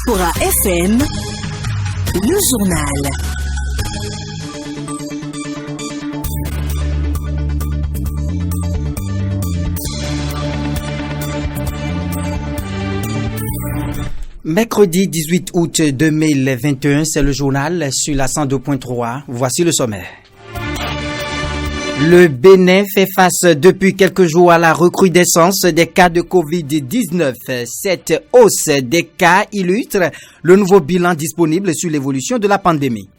Diaspora FM, le journal. Mercredi 18 août 2021, c'est le journal sur la 102.3. Voici le sommaire. Le Bénin fait face depuis quelques jours à la recrudescence des cas de Covid-19. Cette hausse des cas illustre le nouveau bilan disponible sur l'évolution de la pandémie.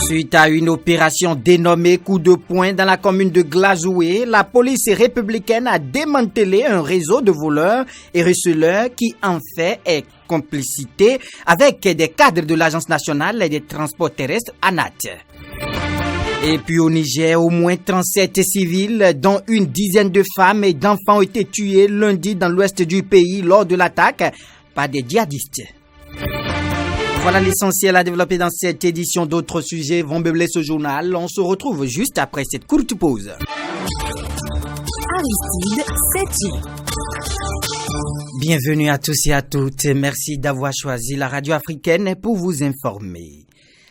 Suite à une opération dénommée coup de poing dans la commune de Glazoué, la police républicaine a démantelé un réseau de voleurs et receleurs qui en fait est complicité avec des cadres de l'Agence nationale des transports terrestres ANAT. Et puis au Niger, au moins 37 civils, dont une dizaine de femmes et d'enfants ont été tués lundi dans l'ouest du pays lors de l'attaque par des djihadistes. Voilà l'essentiel à développer dans cette édition. D'autres sujets vont meubler ce journal. On se retrouve juste après cette courte pause. Aristide Séti. Bienvenue à tous et à toutes. Merci d'avoir choisi la radio africaine pour vous informer.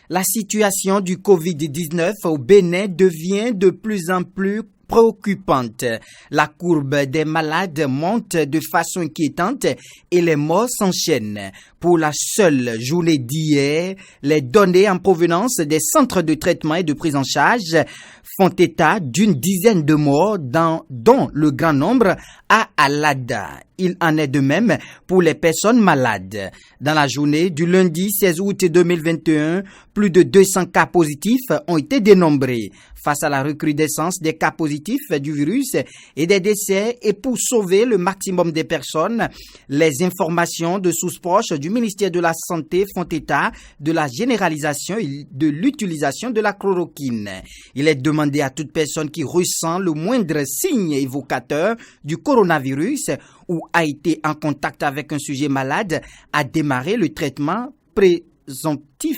La situation du Covid-19 au Bénin devient de plus en plus préoccupante. La courbe des malades monte de façon inquiétante et les morts s'enchaînent. Pour la seule journée d'hier, les données en provenance des centres de traitement et de prise en charge font état d'une dizaine de morts, dont le grand nombre à Alada. Il en est de même pour les personnes malades. Dans la journée du lundi 16 août 2021, plus de 200 cas positifs ont été dénombrés. Face à la recrudescence des cas positifs du virus et des décès et pour sauver le maximum des personnes, les informations de sources proches du ministère de la Santé font état de la généralisation et de l'utilisation de la chloroquine. Il est demandé à toute personne qui ressent le moindre signe évocateur du coronavirus ou a été en contact avec un sujet malade à démarrer le traitement présomptif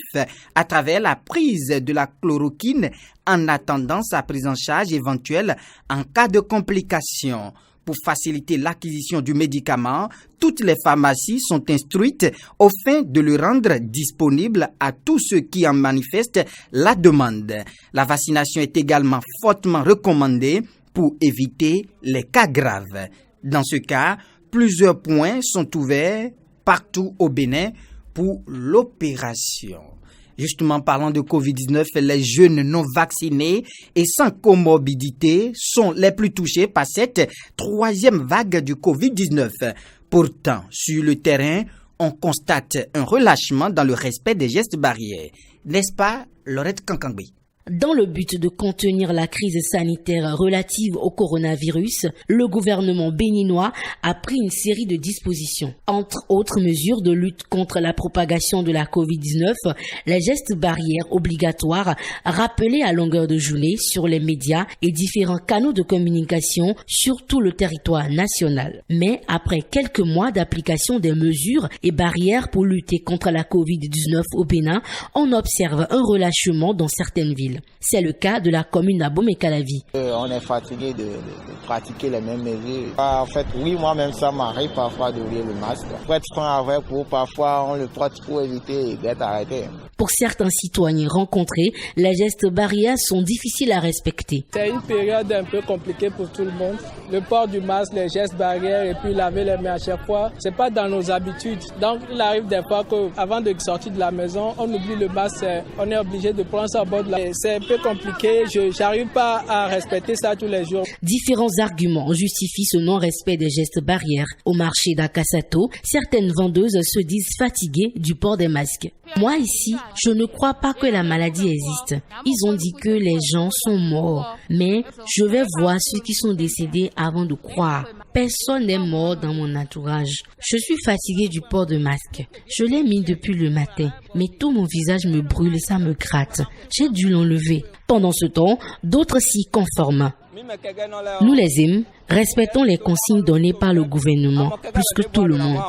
à travers la prise de la chloroquine en attendant sa prise en charge éventuelle en cas de complications. Pour faciliter l'acquisition du médicament, toutes les pharmacies sont instruites au fin de le rendre disponible à tous ceux qui en manifestent la demande. La vaccination est également fortement recommandée pour éviter les cas graves. Dans ce cas, plusieurs points sont ouverts partout au Bénin pour l'opération. Justement, parlant de Covid-19, les jeunes non vaccinés et sans comorbidité sont les plus touchés par cette troisième vague du Covid-19. Pourtant, sur le terrain, on constate un relâchement dans le respect des gestes barrières. N'est-ce pas, Laurette Kankangui? Dans le but de contenir la crise sanitaire relative au coronavirus, le gouvernement béninois a pris une série de dispositions. Entre autres mesures de lutte contre la propagation de la Covid-19, les gestes barrières obligatoires rappelés à longueur de journée sur les médias et différents canaux de communication sur tout le territoire national. Mais après quelques mois d'application des mesures et barrières pour lutter contre la Covid-19 au Bénin, on observe un relâchement dans certaines villes. C'est le cas de la commune d'Abomey-Calavi. On est fatigué de pratiquer les mêmes mesures. En fait, oui, moi-même, ça m'arrive parfois d'oublier le masque. Pour être franc avec vous, parfois, on le porte pour éviter d'être arrêté. Pour certains citoyens rencontrés, les gestes barrières sont difficiles à respecter. C'est une période un peu compliquée pour tout le monde. Le port du masque, les gestes barrières et puis laver les mains à chaque fois, c'est pas dans nos habitudes. Donc, il arrive des fois qu'avant de sortir de la maison, on oublie le masque, on est obligé de prendre ça au bord de la... C'est un peu compliqué, je n'arrive pas à respecter ça tous les jours. Différents arguments justifient ce non-respect des gestes barrières. Au marché d'Akasato, certaines vendeuses se disent fatiguées du port des masques. Moi ici, je ne crois pas que la maladie existe. Ils ont dit que les gens sont morts, mais je vais voir ceux qui sont décédés avant de croire. Personne n'est mort dans mon entourage. Je suis fatiguée du port de masque. Je l'ai mis depuis le matin, mais tout mon visage me brûle et ça me gratte. J'ai dû l'enlever. Pendant ce temps, d'autres s'y conforment. Nous les Zim, respectons les consignes données par le gouvernement, plus que tout le monde.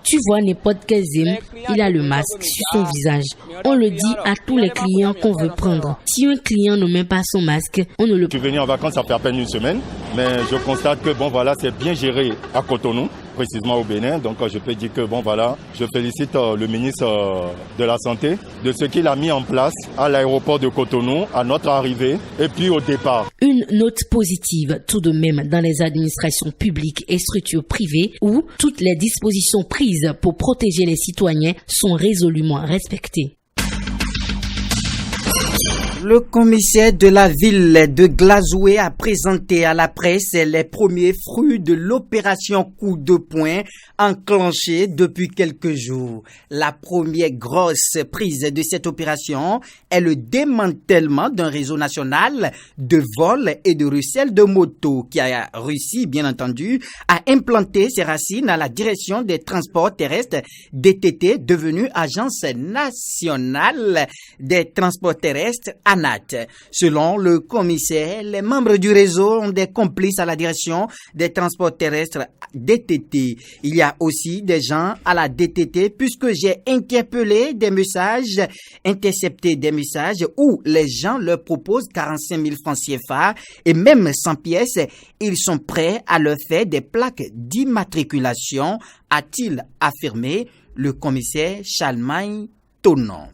Tu vois n'importe quel Zim, il a le masque sur son visage. On le dit à tous les clients qu'on veut prendre. Si un client ne met pas son masque, on ne le... Je suis venu en vacances, ça fait à peine une semaine, mais je constate que c'est bien géré à Cotonou. précisément au Bénin. Donc je peux dire que je félicite le ministre de la Santé de ce qu'il a mis en place à l'aéroport de Cotonou, à notre arrivée et puis au départ. Une note positive tout de même dans les administrations publiques et structures privées où toutes les dispositions prises pour protéger les citoyens sont résolument respectées. Le commissaire de la ville de Glazoué a présenté à la presse les premiers fruits de l'opération coup de poing enclenchée depuis quelques jours. La première grosse prise de cette opération est le démantèlement d'un réseau national de vol et de recel de motos qui a réussi, bien entendu, à implanter ses racines à la direction des transports terrestres DTT, devenue Agence nationale des transports terrestres ANAT. Selon le commissaire, les membres du réseau ont des complices à la direction des transports terrestres DTT. Il y a aussi des gens à la DTT puisque j'ai intercepté des messages où les gens leur proposent 45 000 francs CFA et même 100 pièces. Ils sont prêts à leur faire des plaques d'immatriculation, a-t-il affirmé le commissaire Chalmagne Tonon.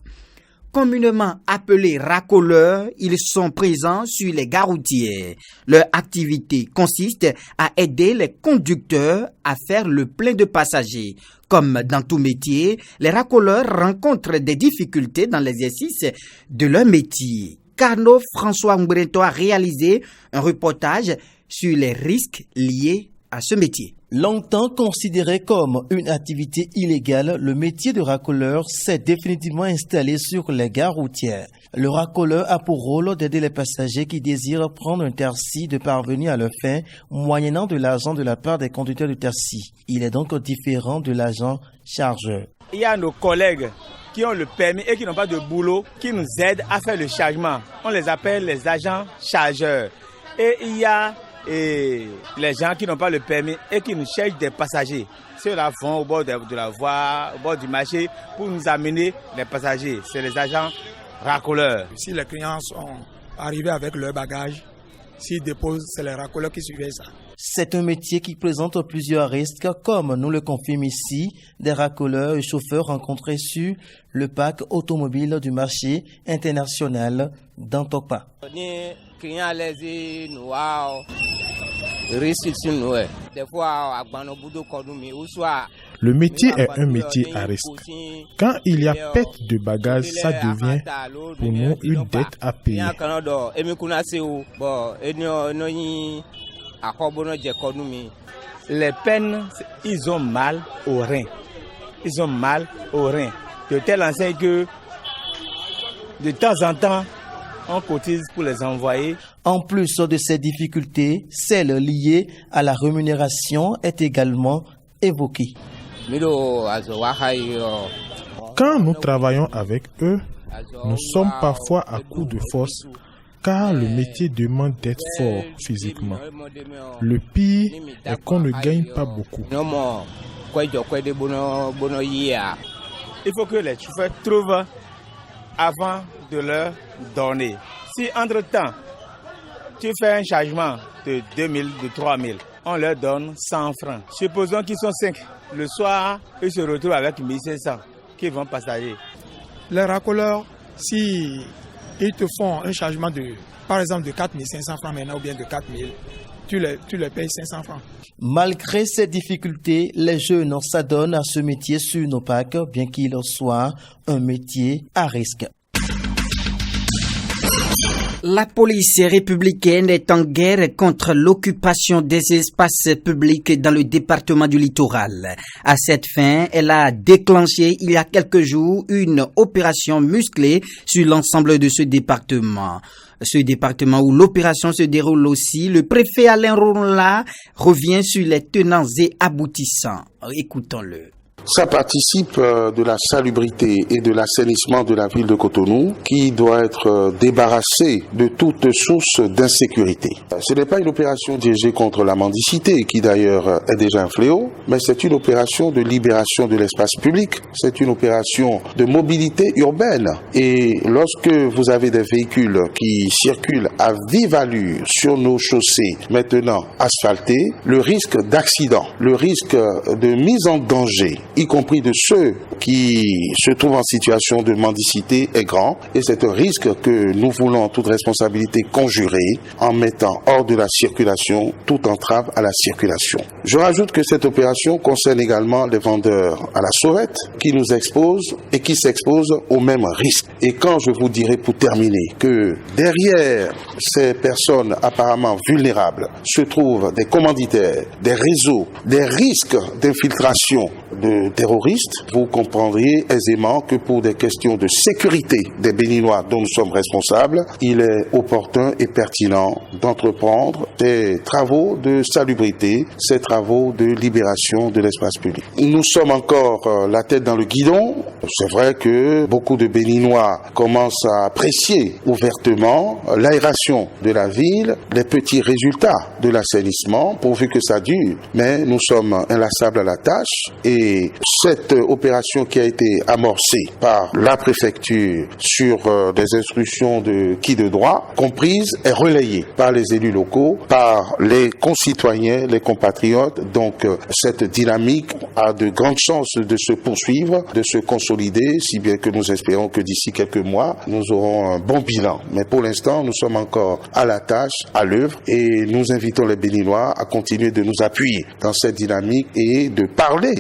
Communément appelés racoleurs, ils sont présents sur les gares routières. Leur activité consiste à aider les conducteurs à faire le plein de passagers. Comme dans tout métier, les racoleurs rencontrent des difficultés dans l'exercice de leur métier. Carnot François Mbreto a réalisé un reportage sur les risques liés à ce métier. Longtemps considéré comme une activité illégale, le métier de racoleur s'est définitivement installé sur les gares routières. Le racoleur a pour rôle d'aider les passagers qui désirent prendre un taxi de parvenir à leur fin, moyennant de l'argent de la part des conducteurs de taxi. Il est donc différent de l'agent chargeur. Il y a nos collègues qui ont le permis et qui n'ont pas de boulot, qui nous aident à faire le chargement. On les appelle les agents chargeurs. Et il y a les gens qui n'ont pas le permis et qui nous cherchent des passagers. Ceux-là vont au bord de la voie, au bord du marché pour nous amener les passagers. C'est les agents racoleurs. Si les clients sont arrivés avec leur bagage, s'ils déposent, c'est les racoleurs qui suivent ça. C'est un métier qui présente plusieurs risques, comme nous le confirment ici des racoleurs et chauffeurs rencontrés sur le parc automobile du marché international d'Antokpa. Le métier est un métier à risque. Quand il y a perte de bagages, ça devient pour nous une dette à payer. Les peines, ils ont mal aux reins. Ils ont mal aux reins. De telle enseigne que de temps en temps, on cotise pour les envoyer. En plus de ces difficultés, celle liée à la rémunération est également évoquée. Quand nous travaillons avec eux, nous sommes parfois à coup de force car le métier demande d'être fort physiquement. Le pire est qu'on ne gagne pas beaucoup. Il faut que les chauffeurs trouvent avant de leur donner. Si entre-temps, tu fais un chargement de 2000, de 3000, on leur donne 100 francs. Supposons qu'ils sont 5. Le soir, ils se retrouvent avec 1500 qui vont passager. Les racoleurs, si ils te font un chargement de, par exemple, de 4500 francs maintenant ou bien de 4000, tu les payes 500 francs. Malgré ces difficultés, les jeunes s'adonnent à ce métier sur nos parcs, bien qu'il soit un métier à risque. La police républicaine est en guerre contre l'occupation des espaces publics dans le département du littoral. À cette fin, elle a déclenché il y a quelques jours une opération musclée sur l'ensemble de ce département. Ce département où l'opération se déroule aussi, le préfet Alain Ronla revient sur les tenants et aboutissants. Écoutons-le. Ça participe de la salubrité et de l'assainissement de la ville de Cotonou qui doit être débarrassée de toute source d'insécurité. Ce n'est pas une opération dirigée contre la mendicité qui d'ailleurs est déjà un fléau, mais c'est une opération de libération de l'espace public, c'est une opération de mobilité urbaine. Et lorsque vous avez des véhicules qui circulent à vive allure sur nos chaussées maintenant asphaltées, le risque d'accident, le risque de mise en danger, y compris de ceux qui se trouvent en situation de mendicité, est grand. Et c'est un risque que nous voulons en toute responsabilité conjurer en mettant hors de la circulation toute entrave à la circulation. Je rajoute que cette opération concerne également les vendeurs à la sauvette qui nous exposent et qui s'exposent aux mêmes risques. Et quand je vous dirai pour terminer que derrière ces personnes apparemment vulnérables se trouvent des commanditaires, des réseaux, des risques d'infiltration de terroristes, vous comprendriez aisément que pour des questions de sécurité des Béninois dont nous sommes responsables, il est opportun et pertinent d'entreprendre des travaux de salubrité, ces travaux de libération de l'espace public. Nous sommes encore la tête dans le guidon. C'est vrai que beaucoup de Béninois commencent à apprécier ouvertement l'aération de la ville, les petits résultats de l'assainissement, pourvu que ça dure. Mais nous sommes inlassables à la tâche et cette opération qui a été amorcée par la préfecture sur des instructions de qui de droit, comprise et relayée par les élus locaux, par les concitoyens, les compatriotes. Donc cette dynamique a de grandes chances de se poursuivre, de se consolider, si bien que nous espérons que d'ici quelques mois, nous aurons un bon bilan. Mais pour l'instant, nous sommes encore à la tâche, à l'œuvre, et nous invitons les Béninois à continuer de nous appuyer dans cette dynamique et de parler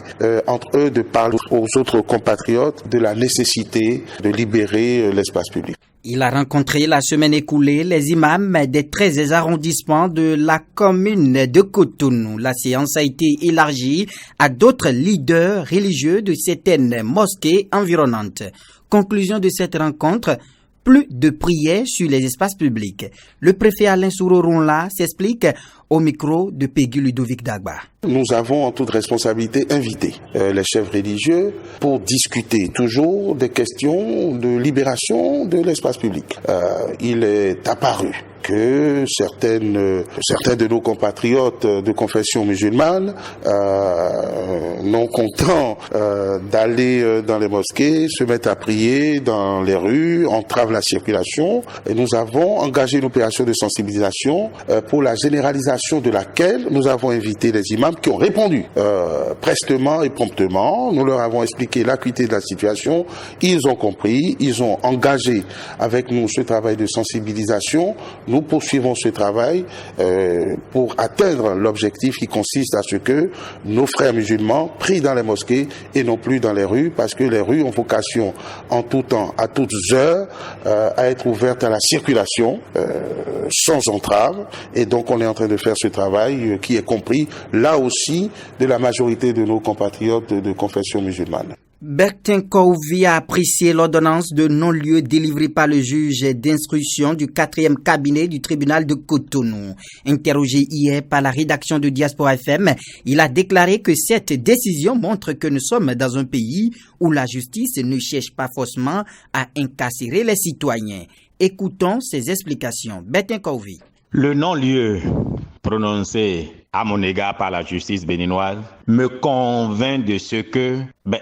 entre eux, de parler aux autres compatriotes de la nécessité de libérer l'espace public. Il a rencontré la semaine écoulée les imams des 13 arrondissements de la commune de Cotonou. La séance a été élargie à d'autres leaders religieux de certaines mosquées environnantes. Conclusion de cette rencontre, plus de prières sur les espaces publics. Le préfet Alain Souroronla s'explique au micro de Peggy Ludovic Dagba. Nous avons en toute responsabilité invité les chefs religieux pour discuter toujours des questions de libération de l'espace public. Il est apparu que certains de nos compatriotes de confession musulmane, non contents d'aller dans les mosquées, se mettent à prier dans les rues, entravent la circulation. Et nous avons engagé une opération de sensibilisation pour la généralisation de laquelle nous avons invité les imams qui ont répondu prestement et promptement. Nous leur avons expliqué l'acuité de la situation. Ils ont compris, ils ont engagé avec nous ce travail de sensibilisation. Nous poursuivons ce travail pour atteindre l'objectif qui consiste à ce que nos frères musulmans prient dans les mosquées et non plus dans les rues, parce que les rues ont vocation en tout temps, à toutes heures, à être ouvertes à la circulation sans entrave. Et donc on est en train de faire ce travail qui est compris là aussi de la majorité de nos compatriotes de confession musulmane. Bertin Kouvi a apprécié l'ordonnance de non-lieu délivrée par le juge d'instruction du 4e cabinet du tribunal de Cotonou. Interrogé hier par la rédaction de Diaspora FM, il a déclaré que cette décision montre que nous sommes dans un pays où la justice ne cherche pas forcément à incarcérer les citoyens. Écoutons ses explications. Bertin Kouvi. Le non-lieu prononcé à mon égard par la justice béninoise me convainc de ce que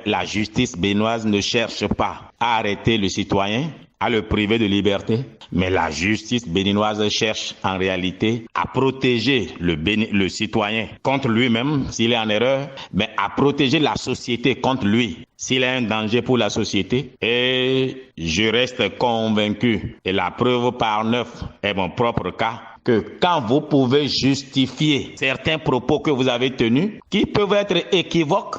la justice béninoise ne cherche pas à arrêter le citoyen, à le priver de liberté, mais la justice béninoise cherche en réalité à protéger le citoyen contre lui-même s'il est en erreur, mais à protéger la société contre lui s'il est un danger pour la société. Et je reste convaincu, et la preuve par 9 est mon propre cas, que quand vous pouvez justifier certains propos que vous avez tenus, qui peuvent être équivoques,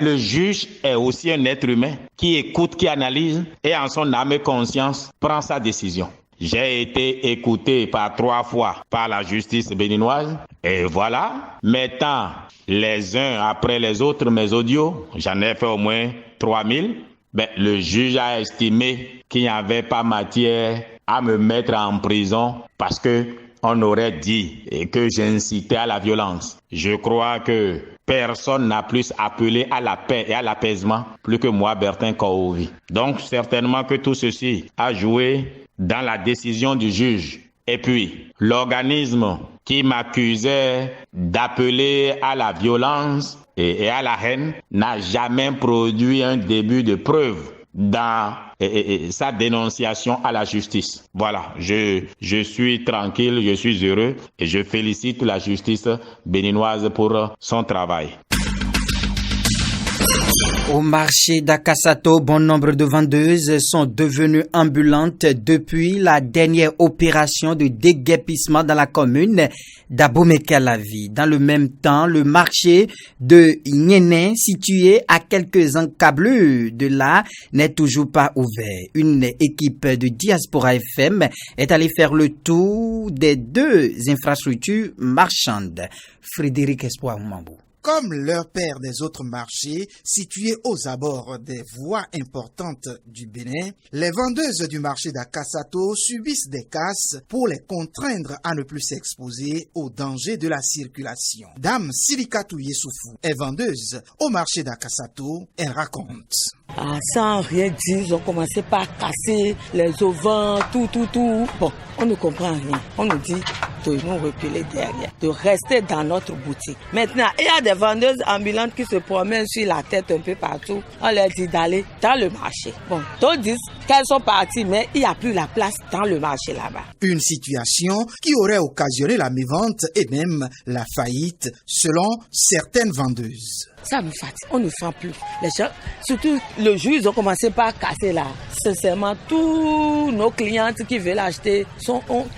le juge est aussi un être humain qui écoute, qui analyse et en son âme et conscience prend sa décision. J'ai été écouté par 3 fois par la justice béninoise et voilà, mettant les uns après les autres mes audios, j'en ai fait au moins 3000, le juge a estimé qu'il n'y avait pas matière à me mettre en prison parce que on aurait dit que j'incitais à la violence. Je crois que personne n'a plus appelé à la paix et à l'apaisement plus que moi, Bertin Kouovi. Donc certainement que tout ceci a joué dans la décision du juge. Et puis, l'organisme qui m'accusait d'appeler à la violence et à la haine n'a jamais produit un début de preuve dans sa dénonciation à la justice. Voilà, je suis tranquille, je suis heureux et je félicite la justice béninoise pour son travail. Au marché d'Akasato, bon nombre de vendeuses sont devenues ambulantes depuis la dernière opération de déguerpissement dans la commune d'Abomey-Calavi. Dans le même temps, le marché de Niéné, situé à quelques encablures de là, n'est toujours pas ouvert. Une équipe de Diaspora FM est allée faire le tour des deux infrastructures marchandes. Frédéric Espoir Mambou. Comme leur père des autres marchés situés aux abords des voies importantes du Bénin, les vendeuses du marché d'Akasato subissent des casses pour les contraindre à ne plus s'exposer aux dangers de la circulation. Dame Silikatou Yessoufou est vendeuse au marché d'Akasato. Elle raconte. Sans rien dire, ils ont commencé par casser les auvents, tout. Bon, on ne comprend rien. On nous dit de nous reculer derrière, de rester dans notre boutique. Maintenant, il y a des vendeuses ambulantes qui se promènent sur la tête un peu partout. On leur dit d'aller dans le marché. Bon, d'autres disent qu'elles sont parties, mais il n'y a plus la place dans le marché là-bas. Une situation qui aurait occasionné la mévente et même la faillite, selon certaines vendeuses. Ça nous fatigue, on ne vend plus. Les gens, surtout le jour, ils ont commencé par casser là. Sincèrement, tous nos clientes qui veulent acheter,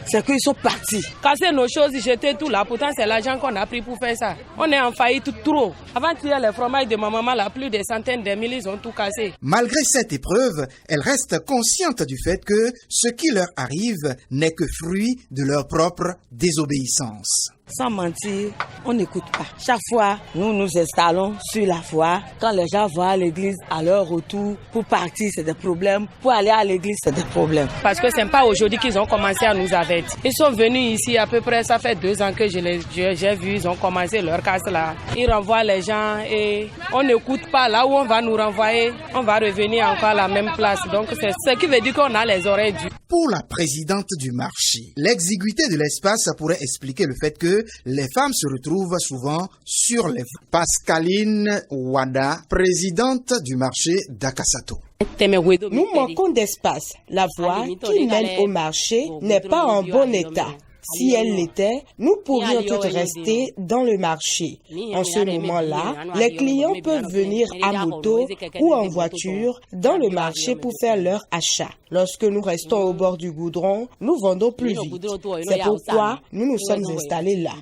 c'est qu'ils sont partis. Casser nos choses, jeter tout là. Pourtant, c'est l'argent qu'on a pris pour faire ça. On est en faillite trop. Avant de tirer les fromages de ma maman, là, plus des centaines de milliers, ils ont tout cassé. Malgré cette épreuve, elles restent conscientes du fait que ce qui leur arrive n'est que fruit de leur propre désobéissance. Sans mentir, on n'écoute pas. Chaque fois, nous nous installons sur la voie. Quand les gens vont à l'église, à leur retour, pour partir, c'est des problèmes. Pour aller à l'église, c'est des problèmes. Parce que c'est pas aujourd'hui qu'ils ont commencé à nous avertir. Ils sont venus ici à peu près, ça fait 2 ans que j'ai vu, ils ont commencé leur casse là. Ils renvoient les gens et on n'écoute pas. Là où on va nous renvoyer, on va revenir encore à la même place. Donc c'est ce qui veut dire qu'on a les oreilles dures. Pour la présidente du marché, l'exiguïté de l'espace pourrait expliquer le fait que les femmes se retrouvent souvent sur les voies. Pascaline Wada, présidente du marché d'Akasato. Nous manquons d'espace. La voie qui mène au marché n'est pas en bon état. Si elle l'était, nous pourrions toutes rester dans le marché. En ce moment-là, les clients peuvent venir à moto ou en voiture dans le marché pour faire leur achat. Lorsque nous restons au bord du goudron, nous vendons plus vite. C'est pourquoi nous nous sommes installés là.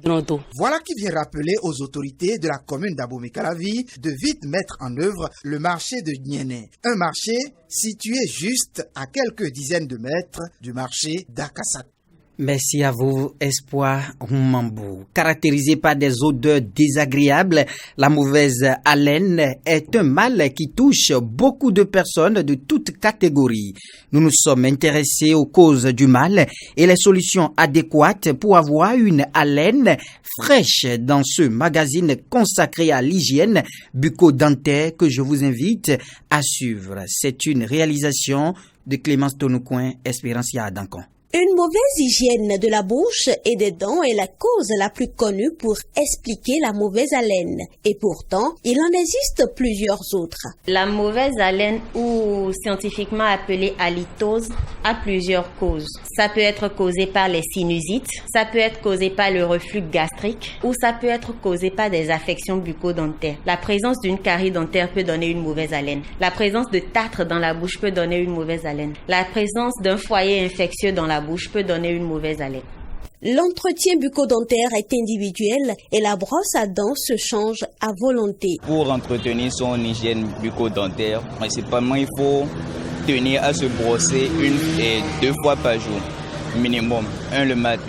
Voilà qui vient rappeler aux autorités de la commune d'Abomey-Calavi de vite mettre en œuvre le marché de Niéné. Un marché situé juste à quelques dizaines de mètres du marché d'Akasato. Merci à vous, Espoir Mambou. Caractérisé par des odeurs désagréables, la mauvaise haleine est un mal qui touche beaucoup de personnes de toutes catégories. Nous nous sommes intéressés aux causes du mal et les solutions adéquates pour avoir une haleine fraîche dans ce magazine consacré à l'hygiène bucco-dentaire que je vous invite à suivre. C'est une réalisation de Clémence Tonoucoin, Espérance Yadankon. Une mauvaise hygiène de la bouche et des dents est la cause la plus connue pour expliquer la mauvaise haleine. Et pourtant, il en existe plusieurs autres. La mauvaise haleine, ou scientifiquement appelée halitose, a plusieurs causes. Ça peut être causé par les sinusites, ça peut être causé par le reflux gastrique, ou ça peut être causé par des affections bucco-dentaires. La présence d'une carie dentaire peut donner une mauvaise haleine. La présence de tartre dans la bouche peut donner une mauvaise haleine. La présence d'un foyer infectieux dans la bouche peut donner une mauvaise haleine. L'entretien bucco-dentaire est individuel et la brosse à dents se change à volonté. Pour entretenir son hygiène bucco-dentaire, principalement il faut tenir à se brosser 1 et 2 fois par jour. Minimum,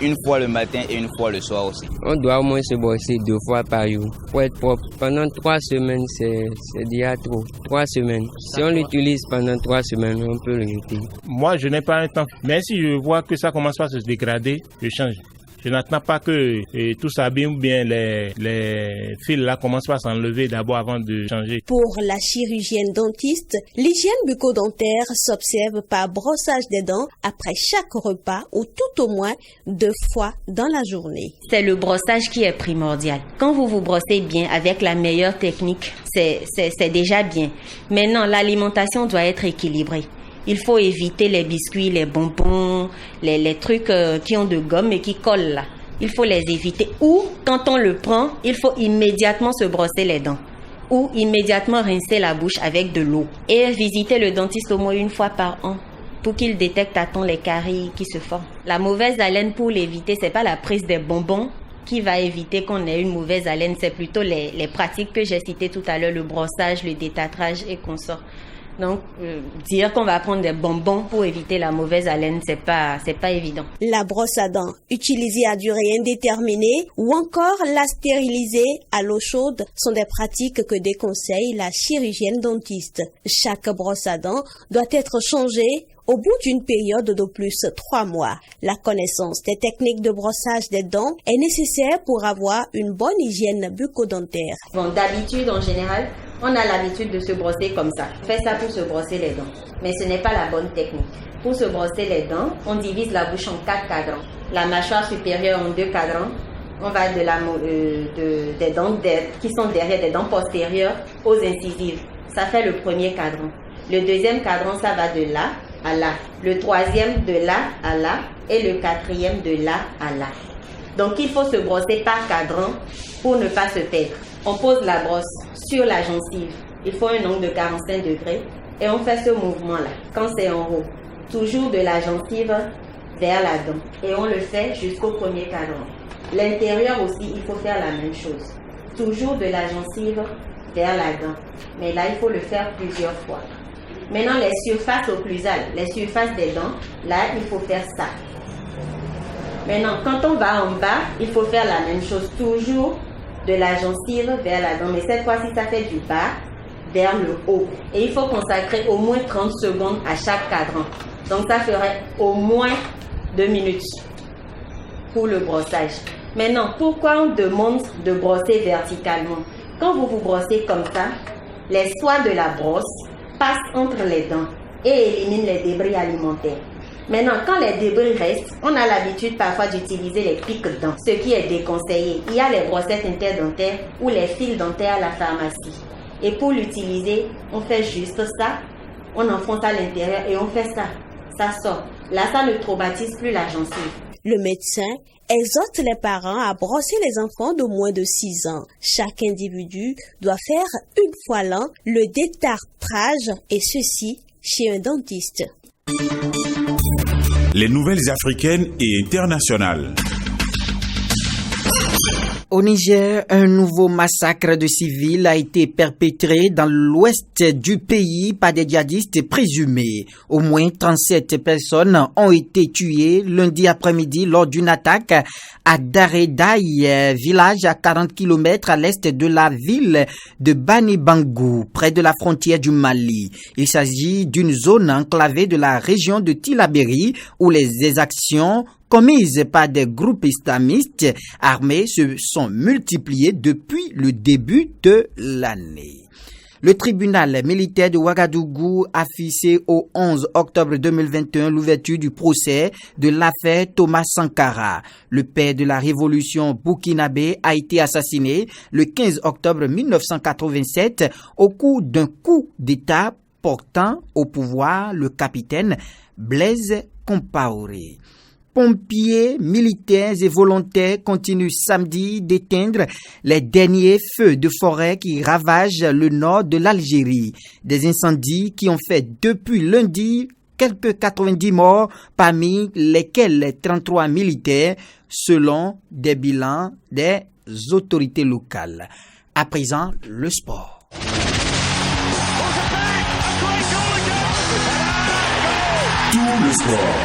une fois le matin et 1 fois le soir aussi. On doit au moins se brosser 2 fois par jour pour être propre. Pendant 3 semaines, c'est déjà trop. 3 semaines. Si on l'utilise pendant 3 semaines, on peut le jeter. Moi, je n'ai pas un temps. Mais si je vois que ça commence à se dégrader, je change. Je n'attends pas que tout s'abîme ou bien les fils là commencent à s'enlever d'abord avant de changer. Pour la chirurgienne dentiste, l'hygiène bucco-dentaire s'observe par brossage des dents après chaque repas ou tout au moins 2 fois dans la journée. C'est le brossage qui est primordial. Quand vous vous brossez bien avec la meilleure technique, c'est déjà bien. Maintenant, l'alimentation doit être équilibrée. Il faut éviter les biscuits, les bonbons, les trucs qui ont de gomme et qui collent là. Il faut les éviter. Ou, quand on le prend, il faut immédiatement se brosser les dents. Ou immédiatement rincer la bouche avec de l'eau. Et visiter le dentiste au moins 1 fois par an pour qu'il détecte à temps les caries qui se forment. La mauvaise haleine, pour l'éviter, c'est pas la prise des bonbons qui va éviter qu'on ait une mauvaise haleine. C'est plutôt les pratiques que j'ai citées tout à l'heure, le brossage, le détartrage et consorts. Donc, dire qu'on va prendre des bonbons pour éviter la mauvaise haleine, c'est pas évident. La brosse à dents utilisée à durée indéterminée ou encore la stériliser à l'eau chaude sont des pratiques que déconseille la chirurgienne dentiste. Chaque brosse à dents doit être changée au bout d'une période d'au plus 3 mois. La connaissance des techniques de brossage des dents est nécessaire pour avoir une bonne hygiène bucco-dentaire. Bon, d'habitude, en général, on a l'habitude de se brosser comme ça. On fait ça pour se brosser les dents. Mais ce n'est pas la bonne technique. Pour se brosser les dents, on divise la bouche en 4 cadrans. La mâchoire supérieure en 2 cadrans. On va des dents qui sont derrière, des dents postérieures aux incisives. Ça fait le premier cadran. Le deuxième cadran, ça va de là à là. Le troisième, de là à là. Et le quatrième, de là à là. Donc, il faut se brosser par cadran pour ne pas se perdre. On pose la brosse sur la gencive. Il faut un angle de 45 degrés. Et on fait ce mouvement-là. Quand c'est en haut, toujours de la gencive vers la dent. Et on le fait jusqu'au premier cadran. L'intérieur aussi, il faut faire la même chose. Toujours de la gencive vers la dent. Mais là, il faut le faire plusieurs fois. Maintenant, les surfaces occlusales, les surfaces des dents, là, il faut faire ça. Maintenant, quand on va en bas, il faut faire la même chose. Toujours de la gencive vers la dent. Mais cette fois-ci, ça fait du bas vers le haut. Et il faut consacrer au moins 30 secondes à chaque cadran. Donc, ça ferait au moins 2 minutes pour le brossage. Maintenant, pourquoi on demande de brosser verticalement? Quand vous vous brossez comme ça, les soies de la brosse passent entre les dents et éliminent les débris alimentaires. Maintenant, quand les débris restent, on a l'habitude parfois d'utiliser les pics-dents, ce qui est déconseillé. Il y a les brossettes interdentaires ou les fils dentaires à la pharmacie. Et pour l'utiliser, on fait juste ça, on enfonce à l'intérieur et on fait ça. Ça sort. Là, ça ne traumatise plus la gencive. Le médecin exhorte les parents à brosser les enfants de moins de 6 ans. Chaque individu doit faire 1 fois l'an le détartrage et ceci chez un dentiste. Les nouvelles africaines et internationales. Au Niger, un nouveau massacre de civils a été perpétré dans l'ouest du pays par des djihadistes présumés. Au moins 37 personnes ont été tuées lundi après-midi lors d'une attaque à Daredaï, village à 40 km à l'est de la ville de Bani Bangou, près de la frontière du Mali. Il s'agit d'une zone enclavée de la région de Tillabéri où les exactions commises par des groupes islamistes armés se sont multipliées depuis le début de l'année. Le tribunal militaire de Ouagadougou a fixé au 11 octobre 2021 l'ouverture du procès de l'affaire Thomas Sankara. Le père de la révolution burkinabé a été assassiné le 15 octobre 1987 au cours d'un coup d'État portant au pouvoir le capitaine Blaise Compaoré. Pompiers, militaires et volontaires continuent samedi d'éteindre les derniers feux de forêt qui ravagent le nord de l'Algérie. Des incendies qui ont fait depuis lundi quelques 90 morts, parmi lesquels 33 militaires, selon des bilans des autorités locales. À présent, le sport. Tout le sport.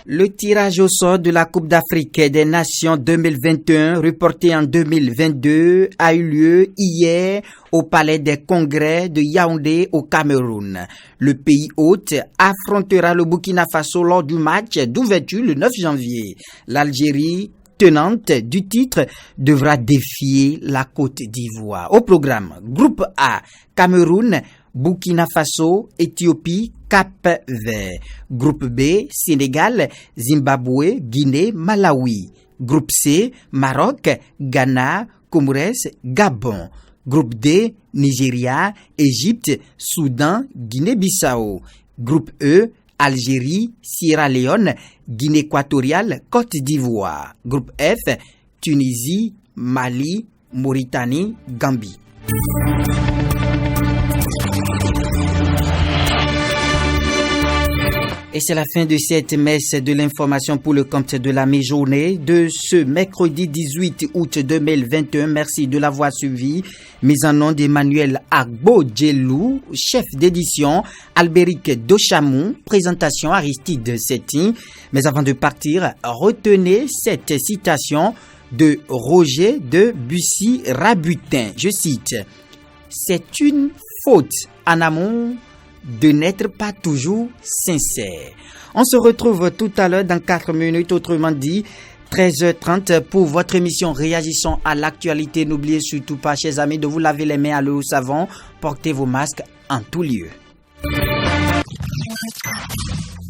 Le tirage au sort de la Coupe d'Afrique des Nations 2021, reporté en 2022, a eu lieu hier au Palais des Congrès de Yaoundé au Cameroun. Le pays hôte affrontera le Burkina Faso lors du match d'ouverture le 9 janvier. L'Algérie, tenante du titre, devra défier la Côte d'Ivoire. Au programme, groupe A, Cameroun, Burkina Faso, Éthiopie, Cap-Vert. Groupe B, Sénégal, Zimbabwe, Guinée, Malawi. Groupe C, Maroc, Ghana, Comores, Gabon. Groupe D, Nigeria, Égypte, Soudan, Guinée-Bissau. Groupe E, Algérie, Sierra Leone, Guinée équatoriale, Côte d'Ivoire. Groupe F, Tunisie, Mali, Mauritanie, Gambie. Et c'est la fin de cette messe de l'information pour le compte de la mi-journée de ce mercredi 18 août 2021. Merci de l'avoir suivi. Mise en nom d'Emmanuel Agbo-Djelou, chef d'édition, Albéric Dochamou, présentation Aristide Setin. Mais avant de partir, retenez cette citation de Roger de Bussy-Rabutin. Je cite: « C'est une faute en amont de n'être pas toujours sincère. » On se retrouve tout à l'heure dans 4 minutes, autrement dit 13h30 pour votre émission Réagissons à l'actualité. N'oubliez surtout pas, chers amis, de vous laver les mains à l'eau au savon, portez vos masques en tout lieu.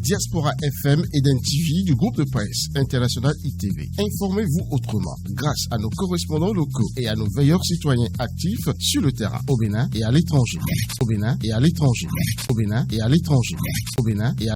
Diaspora FM et d'un TV du groupe de presse international ITV. Informez-vous autrement grâce à nos correspondants locaux et à nos veilleurs citoyens actifs sur le terrain au Bénin et à l'étranger. Au Bénin et à l'étranger. Au Bénin et à l'étranger. Au Bénin et à